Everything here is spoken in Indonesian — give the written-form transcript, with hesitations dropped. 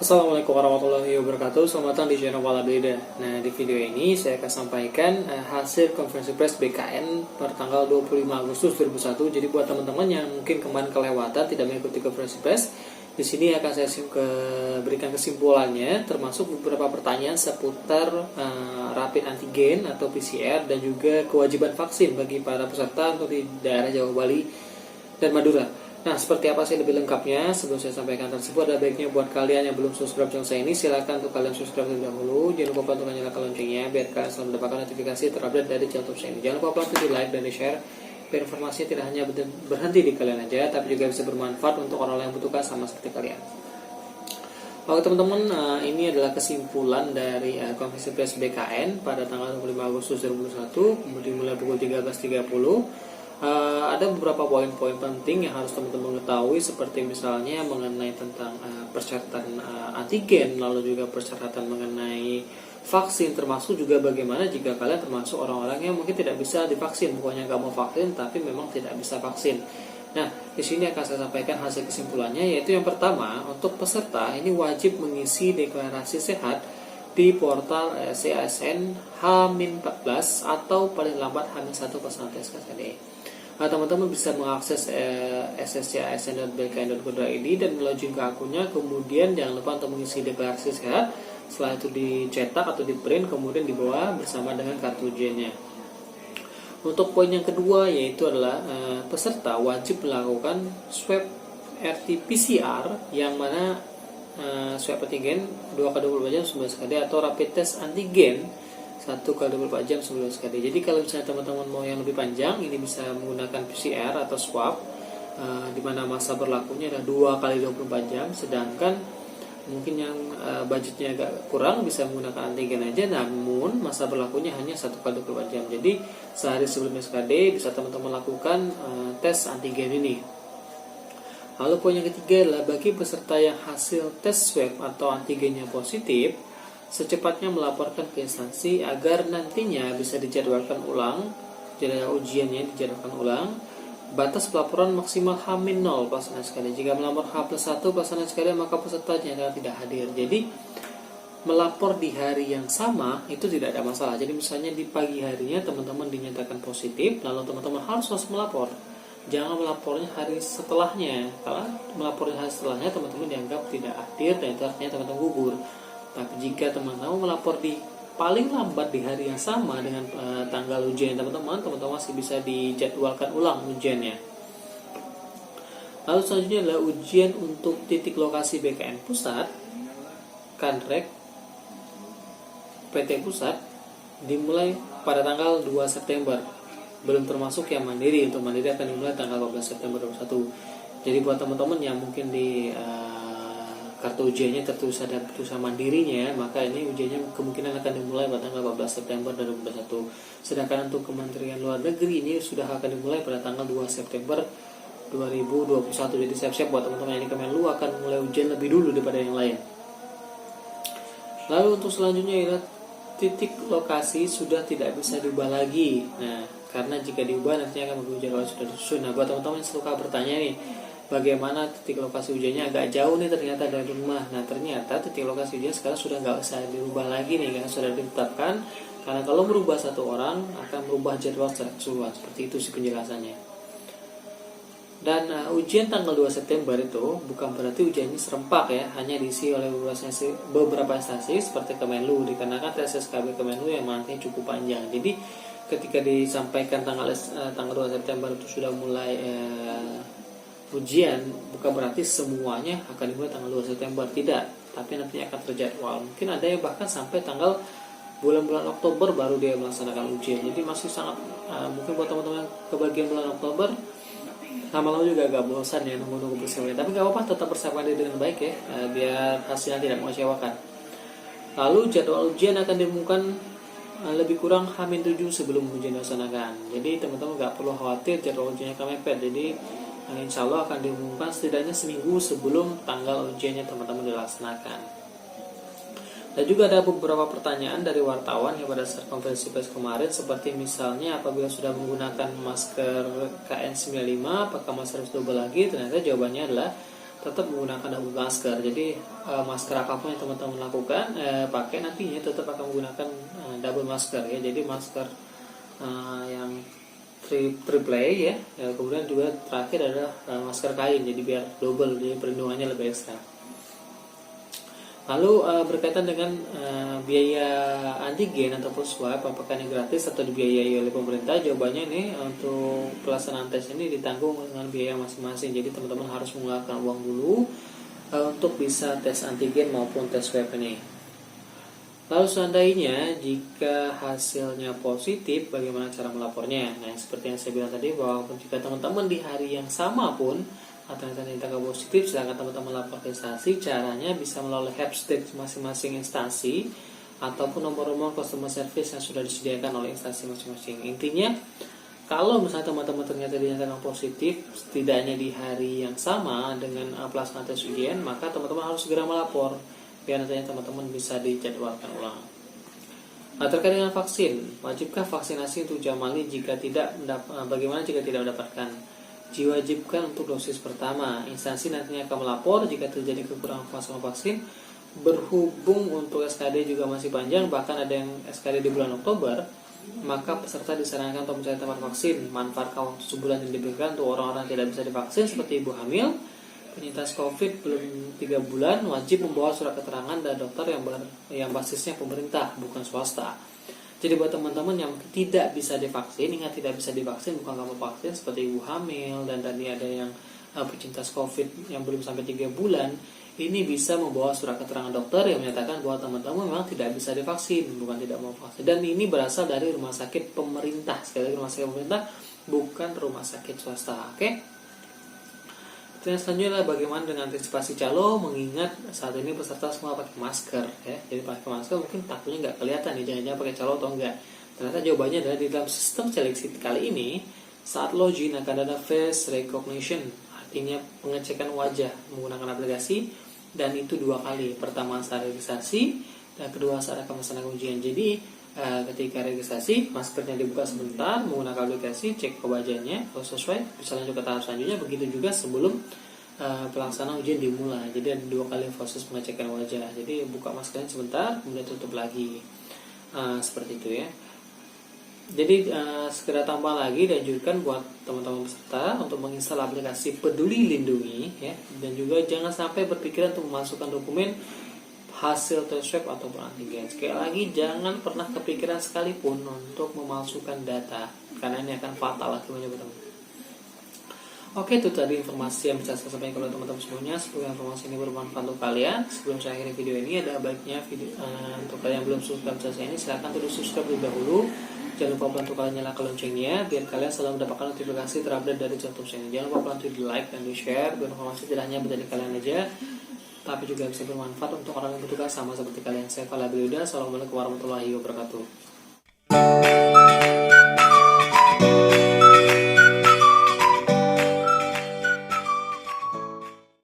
Assalamualaikum warahmatullahi wabarakatuh. Selamat datang di channel Wala Beda. Nah, di video ini saya akan sampaikan hasil konferensi pers BKN per tanggal 25 Agustus 2001. Jadi buat teman-teman yang mungkin kemarin kelewatan tidak mengikuti konferensi pers, di sini akan saya berikan kesimpulannya, termasuk beberapa pertanyaan seputar rapid antigen atau PCR dan juga kewajiban vaksin bagi para peserta untuk di daerah Jawa, Bali, dan Madura. Nah, seperti apa sih lebih lengkapnya? Sebelum saya sampaikan tersebut, ada baiknya buat kalian yang belum subscribe channel saya ini, silakan untuk kalian subscribe terlebih dahulu. Jangan lupa untuk nyalakan loncengnya biar kalian selalu mendapatkan notifikasi terupdate dari channel YouTube saya ini. Jangan lupa untuk di like dan di share biar informasinya tidak hanya berhenti di kalian aja, tapi juga bisa bermanfaat untuk orang-orang yang membutuhkan sama seperti kalian. Oke teman-teman, ini adalah kesimpulan dari konferensi pers BKN pada tanggal 25 Agustus 2021, kemudian mulai pukul 13.30. Ada beberapa poin-poin penting yang harus teman-teman ketahui, seperti misalnya mengenai tentang persyaratan antigen, lalu juga persyaratan mengenai vaksin, termasuk juga bagaimana jika kalian termasuk orang-orang yang mungkin tidak bisa divaksin, bukannya nggak mau vaksin tapi memang tidak bisa vaksin. Nah, di sini akan saya sampaikan hasil kesimpulannya, yaitu yang pertama, untuk peserta ini wajib mengisi deklarasi sehat di portal CASN H-14 atau paling lambat H-1 pasangan TSKD. Nah, teman-teman bisa mengakses sscasn.bkn.go.id dan melogin ke akunnya. Kemudian jangan lupa untuk mengisi deklarasi sehat. Setelah itu dicetak atau di print, kemudian dibawa bersama dengan kartu ujiannya. Untuk poin yang kedua, yaitu adalah peserta wajib melakukan swab RT-PCR, yang mana swab antigen 2x24 jam 19 kali atau rapid test antigen 1x24 jam 19 kali. Jadi kalau misalnya teman-teman mau yang lebih panjang, ini bisa menggunakan PCR atau swab, di mana masa berlakunya adalah 2x24 jam. Sedangkan mungkin yang budgetnya agak kurang bisa menggunakan antigen aja, namun masa berlakunya hanya 1x24 jam. Jadi sehari sebelum SKD bisa teman-teman lakukan tes antigen ini. Lalu poin yang ketiga adalah bagi peserta yang hasil tes swab atau antigennya positif, secepatnya melaporkan ke instansi agar nantinya bisa dijadwalkan ulang, jadi ujiannya dijadwalkan ulang. Batas pelaporan maksimal H-0 pelaksanaan sekali. Jika melapor H+1 pelaksanaan sekali, maka pesertanya tidak hadir. Jadi melapor di hari yang sama itu tidak ada masalah. Jadi misalnya di pagi harinya teman-teman dinyatakan positif, lalu teman-teman harus melapor. Jangan melapornya hari setelahnya. Kalau melapornya hari setelahnya, teman-teman dianggap tidak hadir dan itu artinya teman-teman gugur. Tapi jika teman-teman melapor di paling lambat di hari yang sama dengan tanggal ujian teman-teman masih bisa dijadwalkan ulang ujiannya. Lalu selanjutnya adalah ujian untuk titik lokasi BKN Pusat, Kanrek, PT Pusat dimulai pada tanggal 2 September. Belum termasuk yang mandiri. Untuk mandiri akan dimulai tanggal 14 September 2021. Jadi buat teman-teman yang mungkin di kartu ujiannya tertulis ada putusan mandirinya, maka ini ujiannya kemungkinan akan dimulai pada tanggal 14 September 2021. Sedangkan untuk Kementerian Luar Negeri ini sudah akan dimulai pada tanggal 2 September 2021. Jadi siap-siap buat teman-teman yang di Kemenlu akan mulai ujian lebih dulu daripada yang lain. Lalu untuk selanjutnya adalah titik lokasi sudah tidak bisa diubah lagi. Nah, karena jika diubah nantinya akan mengganggu jadwal sudah disusun. Nah, buat teman-teman yang suka bertanya nih, bagaimana titik lokasi ujiannya agak jauh nih ternyata dari rumah. Nah, ternyata titik lokasi ujian sekarang sudah nggak usah dirubah lagi nih, karena sudah ditetapkan. Karena kalau merubah satu orang akan merubah jadwal secara keseluruhan. Seperti itu sih penjelasannya. Dan ujian tanggal 2 September itu bukan berarti ujiannya serempak ya, hanya diisi oleh beberapa instansi seperti Kemenlu, dikarenakan tes SKB Kemenlu yang nantinya cukup panjang. Jadi ketika disampaikan tanggal 2 September itu sudah mulai ujian, bukan berarti semuanya akan dimulai tanggal 2 September, tidak, tapi nantinya akan terjadwal. Mungkin ada yang bahkan sampai tanggal bulan-bulan Oktober baru dia melaksanakan ujian. Jadi masih sangat mungkin buat teman-teman kebagian bulan Oktober lama-lama juga agak bosan ya nunggu-nunggu persiapan. Tapi gak apa-apa, tetap persiapan diri dengan baik ya, biar hasilnya tidak mengecewakan. Lalu jadwal ujian akan diumumkan lebih kurang H-7 sebelum ujian dilaksanakan. Jadi teman-teman gak perlu khawatir jadwal ujiannya akan mepet. Jadi insya Allah akan diumumkan setidaknya seminggu sebelum tanggal ujiannya teman-teman dilaksanakan. Dan juga ada beberapa pertanyaan dari wartawan yang pada saat konferensi pers kemarin, seperti misalnya apabila sudah menggunakan masker KN95 apakah masker harus double lagi? Ternyata jawabannya adalah tetap menggunakan double masker. Jadi masker apapun yang teman-teman lakukan pakai, nantinya tetap akan menggunakan double masker ya. Jadi masker yang triple A ya. Kemudian juga terakhir adalah masker kain, jadi biar double, jadi perlindungannya lebih ekstra. Lalu berkaitan dengan biaya antigen ataupun swab, apakah ini gratis atau dibiayai oleh pemerintah? Jawabannya nih, untuk pelaksanaan tes ini ditanggung dengan biaya masing-masing. Jadi teman-teman harus mengeluarkan uang dulu untuk bisa tes antigen maupun tes swab ini. Lalu seandainya jika hasilnya positif, bagaimana cara melapornya? Nah, seperti yang saya bilang tadi, bahwa jika teman-teman di hari yang sama pun atau ternyata positif, silakan teman-teman lapor ke instansi. Caranya bisa melalui helpdesk masing-masing instansi ataupun nomor-nomor customer service yang sudah disediakan oleh instansi masing-masing. Intinya, kalau misalnya teman-teman ternyata dinyatakan positif setidaknya di hari yang sama dengan pelaksanaan tes ujian, maka teman-teman harus segera melapor biar nantinya teman-teman bisa dijadwalkan ulang. Nah, terkait dengan vaksin, wajibkah vaksinasi untuk jamali jika tidak? Bagaimana jika tidak mendapatkan? Diwajibkan untuk dosis pertama. Instansi nantinya akan melapor jika terjadi kekurangan pasokan vaksin. Berhubung untuk SKD juga masih panjang, bahkan ada yang SKD di bulan Oktober, maka peserta disarankan untuk mencari tempat vaksin. Manfaatkan waktu sebulan yang diberikan untuk orang-orang yang tidak bisa divaksin seperti ibu hamil, penyintas COVID belum 3 bulan, wajib membawa surat keterangan dari dokter yang basisnya pemerintah, bukan swasta. Jadi buat teman-teman yang tidak bisa divaksin, ingat tidak bisa divaksin bukan kamu vaksin, seperti ibu hamil dan tadi ada yang penyintas COVID yang belum sampai 3 bulan, ini bisa membawa surat keterangan dokter yang menyatakan bahwa teman-teman memang tidak bisa divaksin, bukan tidak mau vaksin. Dan ini berasal dari rumah sakit pemerintah, sekali lagi rumah sakit pemerintah, bukan rumah sakit swasta. Oke? Yang selanjutnya adalah bagaimana dengan antisipasi calo, mengingat saat ini peserta semua pakai masker ya. Jadi pakai masker mungkin takutnya nggak kelihatan nih, jangan-jangan pakai calo atau enggak. Ternyata jawabannya adalah di dalam sistem seleksi kali ini, saat login akan ada face recognition, artinya pengecekan wajah menggunakan aplikasi, dan itu 2 kali. Pertama saat registrasi dan kedua saat akan melaksanakan ujian. Jadi ketika registrasi, maskernya dibuka sebentar, menggunakan aplikasi, cek ke wajahnya, kalau sesuai bisa lanjut ke tahap selanjutnya. Begitu juga sebelum pelaksanaan ujian dimulai. Jadi ada 2 kali proses pengecekan wajah. Jadi buka maskernya sebentar, kemudian tutup lagi, seperti itu ya. Jadi segera tambah lagi, dianjurkan buat teman-teman peserta untuk menginstal aplikasi Peduli Lindungi ya. Dan juga jangan sampai berpikiran untuk memasukkan dokumen hasil tes swab ataupun antigen. Sekali lagi, jangan pernah kepikiran sekalipun untuk memalsukan data, karena ini akan fatal akibatnya teman-teman. Oke, itu tadi informasi yang bisa saya sampaikan kepada teman-teman semuanya. Semoga informasi ini bermanfaat untuk kalian. Sebelum saya akhiri video ini, ada baiknya untuk kalian yang belum subscribe channel saya ini, silahkan terus subscribe terlebih dahulu. Jangan lupa bantu kalian nyalakan loncengnya biar kalian selalu mendapatkan notifikasi terupdate dari channel saya ini. Jangan lupa bantu di like dan di share biar informasi tidak hanya berada di kalian aja, tapi juga bisa bermanfaat untuk orang yang bertugas sama seperti kalian. Saya Fala Bilda. Assalamualaikum warahmatullahi wabarakatuh.